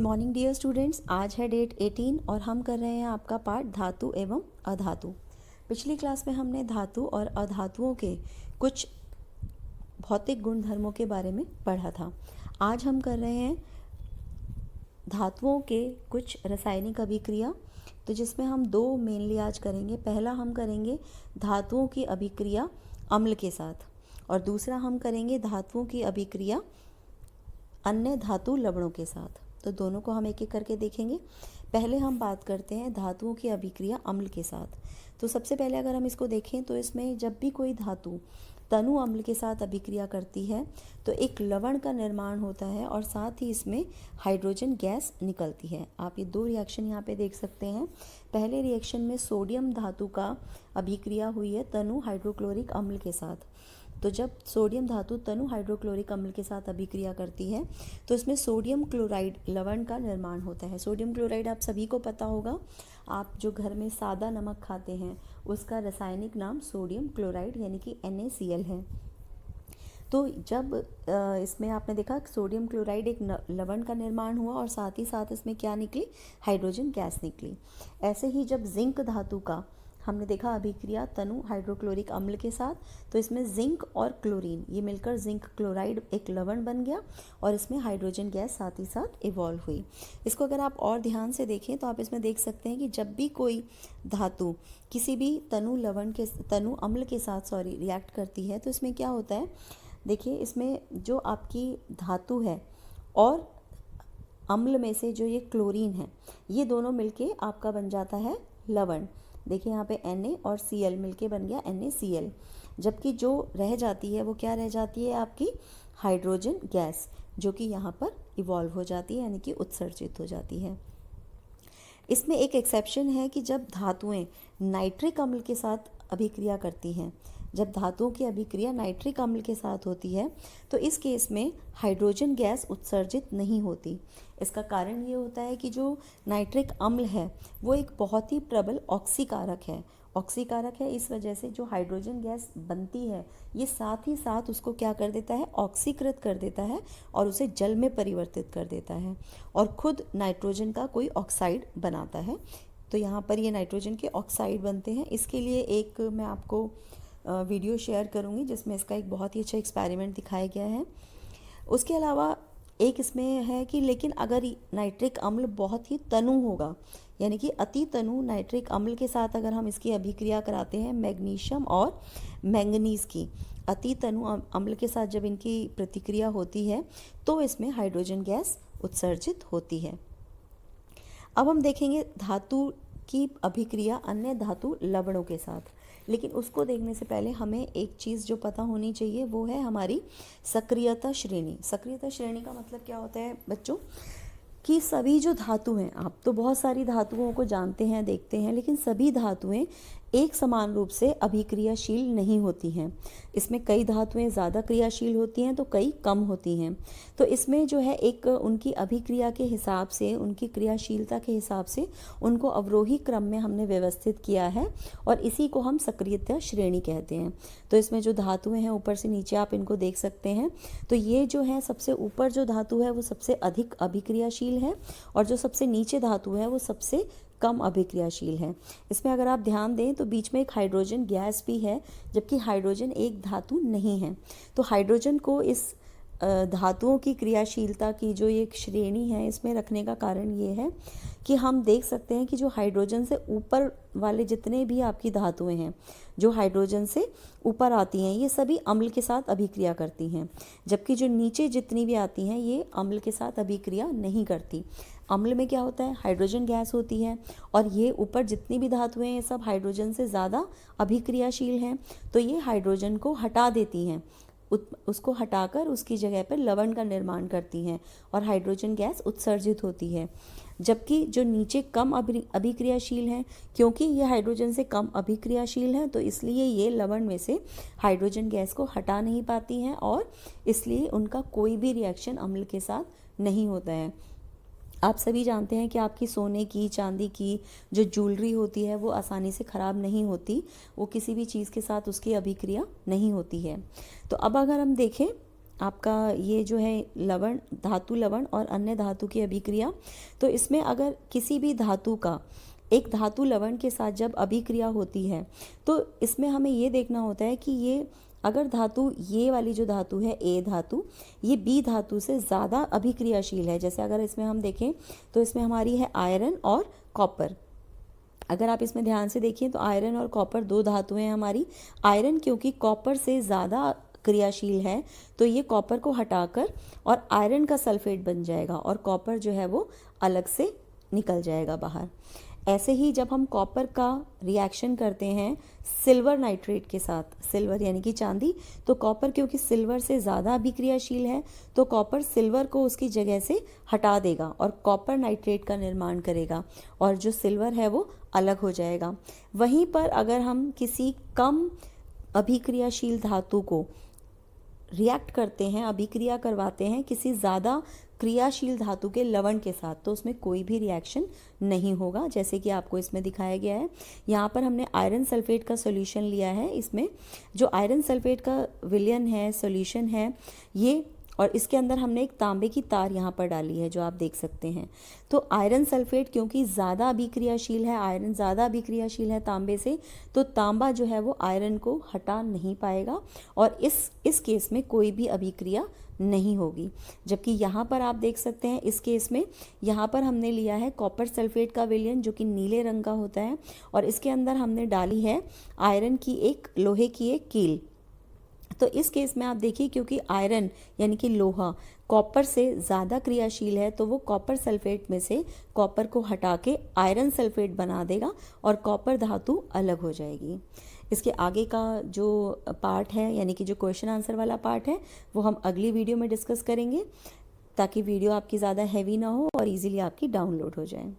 Morning dear students. आज है date 18 और हम कर रहे हैं आपका पाठ धातु एवं अधातु। पिछली क्लास में हमने धातु और अधातुओं के कुछ भौतिक गुणधर्मों के बारे में पढ़ा था। आज हम कर रहे हैं धातुओं के कुछ रासायनिक अभिक्रिया, तो जिसमें हम दो मेनली आज करेंगे। पहला हम करेंगे धातुओं की अभिक्रिया अम्ल के साथ और दूसरा हम करेंगे धातुओं की अभिक्रिया अन्य धातु लवणों के साथ। तो दोनों को हम एक एक करके देखेंगे। पहले हम बात करते हैं धातुओं की अभिक्रिया अम्ल के साथ। तो सबसे पहले अगर हम इसको देखें तो इसमें जब भी कोई धातु तनु अम्ल के साथ अभिक्रिया करती है तो एक लवण का निर्माण होता है और साथ ही इसमें हाइड्रोजन गैस निकलती है। आप ये दो रिएक्शन यहाँ पे देख सकते हैं। पहले रिएक्शन में सोडियम धातु का अभिक्रिया हुई है तनु हाइड्रोक्लोरिक अम्ल के साथ। तो जब सोडियम धातु तनु हाइड्रोक्लोरिक अम्ल के साथ अभिक्रिया करती है तो इसमें सोडियम क्लोराइड लवण का निर्माण होता है। सोडियम क्लोराइड आप सभी को पता होगा, आप जो घर में सादा नमक खाते हैं उसका रासायनिक नाम सोडियम क्लोराइड यानी कि NaCl है। तो जब इसमें आपने देखा सोडियम क्लोराइड एक लवण का निर्माण हुआ और साथ ही साथ इसमें क्या निकली, हाइड्रोजन गैस निकली। ऐसे ही जब जिंक धातु का हमने देखा अभिक्रिया तनु हाइड्रोक्लोरिक अम्ल के साथ, तो इसमें जिंक और क्लोरीन ये मिलकर जिंक क्लोराइड एक लवण बन गया और इसमें हाइड्रोजन गैस साथ ही साथ इवॉल्व हुई। इसको अगर आप और ध्यान से देखें तो आप इसमें देख सकते हैं कि जब भी कोई धातु किसी भी तनु अम्ल के साथ रिएक्ट करती है तो इसमें क्या होता है, देखिए इसमें जो आपकी धातु है और अम्ल में से जो ये क्लोरीन है ये दोनों मिलके आपका बन जाता है लवण। देखिए यहाँ पे Na और Cl मिलके बन गया NaCl। जबकि जो रह जाती है वो क्या रह जाती है, आपकी हाइड्रोजन गैस, जो कि यहाँ पर इवॉल्व हो जाती है यानी कि उत्सर्जित हो जाती है। इसमें एक एक्सेप्शन है कि जब धातुएं नाइट्रिक अम्ल के साथ अभिक्रिया करती हैं, जब धातुओं की अभिक्रिया नाइट्रिक अम्ल के साथ होती है तो इस केस में हाइड्रोजन गैस उत्सर्जित नहीं होती। इसका कारण ये होता है कि जो नाइट्रिक अम्ल है वो एक बहुत ही प्रबल ऑक्सीकारक है। ऑक्सीकारक है इस वजह से जो हाइड्रोजन गैस बनती है ये साथ ही साथ उसको क्या कर देता है, ऑक्सीकृत कर देता है और उसे जल में परिवर्तित कर देता है और खुद नाइट्रोजन का कोई ऑक्साइड बनाता है। तो यहाँ पर ये नाइट्रोजन के ऑक्साइड बनते हैं। इसके लिए एक मैं आपको वीडियो शेयर करूँगी जिसमें इसका एक बहुत ही अच्छा एक्सपेरिमेंट दिखाया गया है। उसके अलावा एक इसमें है कि लेकिन अगर नाइट्रिक अम्ल बहुत ही तनु होगा यानी कि अति तनु नाइट्रिक अम्ल के साथ अगर हम इसकी अभिक्रिया कराते हैं मैग्नीशियम और मैंगनीज की, अति तनु अम्ल के साथ जब इनकी प्रतिक्रिया होती है तो इसमें हाइड्रोजन गैस उत्सर्जित होती है। अब हम देखेंगे धातु की अभिक्रिया अन्य धातु लवणों के साथ, लेकिन उसको देखने से पहले हमें एक चीज़ जो पता होनी चाहिए वो है हमारी सक्रियता श्रेणी। सक्रियता श्रेणी का मतलब क्या होता है बच्चों, कि सभी जो धातु हैं, आप तो बहुत सारी धातुओं को जानते हैं देखते हैं, लेकिन सभी धातुएं एक समान रूप से अभिक्रियाशील नहीं होती हैं। इसमें कई धातुएं ज़्यादा क्रियाशील होती हैं तो कई कम होती हैं। तो इसमें जो है एक उनकी अभिक्रिया के हिसाब से, उनकी क्रियाशीलता के हिसाब से उनको अवरोही क्रम में हमने व्यवस्थित किया है और इसी को हम सक्रियता श्रेणी कहते हैं। तो इसमें जो धातुएं हैं ऊपर से नीचे आप इनको देख सकते हैं। तो ये जो है सबसे ऊपर जो धातु है वो सबसे अधिक अभिक्रियाशील है और जो सबसे नीचे धातु है वो सबसे कम अभिक्रियाशील है। इसमें अगर आप ध्यान दें तो बीच में एक हाइड्रोजन गैस भी है, जबकि हाइड्रोजन एक धातु नहीं है। तो हाइड्रोजन को इस धातुओं की क्रियाशीलता की जो एक श्रेणी है इसमें रखने का कारण ये है कि हम देख सकते हैं कि जो हाइड्रोजन से ऊपर वाले जितने भी आपकी धातुएं हैं जो हाइड्रोजन से ऊपर आती हैं ये सभी अम्ल के साथ अभिक्रिया करती हैं, जबकि जो नीचे जितनी भी आती हैं ये अम्ल के साथ अभिक्रिया नहीं करती। अम्ल में क्या होता है, हाइड्रोजन गैस होती है और ये ऊपर जितनी भी धातुएं हैं सब हाइड्रोजन से ज़्यादा अभिक्रियाशील हैं, तो ये हाइड्रोजन को हटा देती हैं, उसको हटाकर उसकी जगह पर लवण का निर्माण करती हैं और हाइड्रोजन गैस उत्सर्जित होती है। जबकि जो नीचे कम अभिक्रियाशील हैं, क्योंकि ये हाइड्रोजन से कम अभिक्रियाशील हैं तो इसलिए ये लवण में से हाइड्रोजन गैस को हटा नहीं पाती हैं और इसलिए उनका कोई भी रिएक्शन अम्ल के साथ नहीं होता है। आप सभी जानते हैं कि आपकी सोने की, चांदी की जो ज्वेलरी होती है वो आसानी से ख़राब नहीं होती, वो किसी भी चीज़ के साथ उसकी अभिक्रिया नहीं होती है। तो अब अगर हम देखें आपका ये जो है लवण, धातु लवण और अन्य धातु की अभिक्रिया, तो इसमें अगर किसी भी धातु का एक धातु लवण के साथ जब अभिक्रिया होती है तो इसमें हमें ये देखना होता है कि ये अगर धातु, ये वाली जो धातु है ए धातु, ये बी धातु से ज़्यादा अभिक्रियाशील है। जैसे अगर इसमें हम देखें तो इसमें हमारी है आयरन और कॉपर। अगर आप इसमें ध्यान से देखिए तो आयरन और कॉपर दो धातुएं हैं हमारी। आयरन क्योंकि कॉपर से ज़्यादा क्रियाशील है तो ये कॉपर को हटाकर और आयरन का सल्फेट बन जाएगा और कॉपर जो है वो अलग से निकल जाएगा बाहर। ऐसे ही जब हम कॉपर का रिएक्शन करते हैं सिल्वर नाइट्रेट के साथ, सिल्वर यानी कि चांदी, तो कॉपर क्योंकि सिल्वर से ज़्यादा अभिक्रियाशील है तो कॉपर सिल्वर को उसकी जगह से हटा देगा और कॉपर नाइट्रेट का निर्माण करेगा और जो सिल्वर है वो अलग हो जाएगा। वहीं पर अगर हम किसी कम अभिक्रियाशील धातु को रिएक्ट करते हैं, अभिक्रिया करवाते हैं किसी ज़्यादा क्रियाशील धातु के लवण के साथ, तो उसमें कोई भी रिएक्शन नहीं होगा। जैसे कि आपको इसमें दिखाया गया है, यहाँ पर हमने आयरन सल्फेट का सॉल्यूशन लिया है। इसमें जो आयरन सल्फेट का विलयन है, सॉल्यूशन है ये, और इसके अंदर हमने एक तांबे की तार यहाँ पर डाली है जो आप देख सकते हैं। तो आयरन सल्फेट क्योंकि ज़्यादा अभिक्रियाशील है, आयरन ज़्यादा अभिक्रियाशील है तांबे से, तो तांबा जो है वो आयरन को हटा नहीं पाएगा और इस केस में कोई भी अभिक्रिया नहीं होगी। जबकि यहाँ पर आप देख सकते हैं इस केस में यहाँ पर हमने लिया है कॉपर सल्फेट का विलयन जो कि नीले रंग का होता है और इसके अंदर हमने डाली है आयरन की एक, लोहे की एक कील। तो इस केस में आप देखिए क्योंकि आयरन यानी कि लोहा कॉपर से ज़्यादा क्रियाशील है तो वो कॉपर सल्फेट में से कॉपर को हटा के आयरन सल्फेट बना देगा और कॉपर धातु अलग हो जाएगी। इसके आगे का जो पार्ट है यानी कि जो क्वेश्चन आंसर वाला पार्ट है वो हम अगली वीडियो में डिस्कस करेंगे ताकि वीडियो आपकी ज़्यादा हैवी ना हो और इजीली आपकी डाउनलोड हो जाए।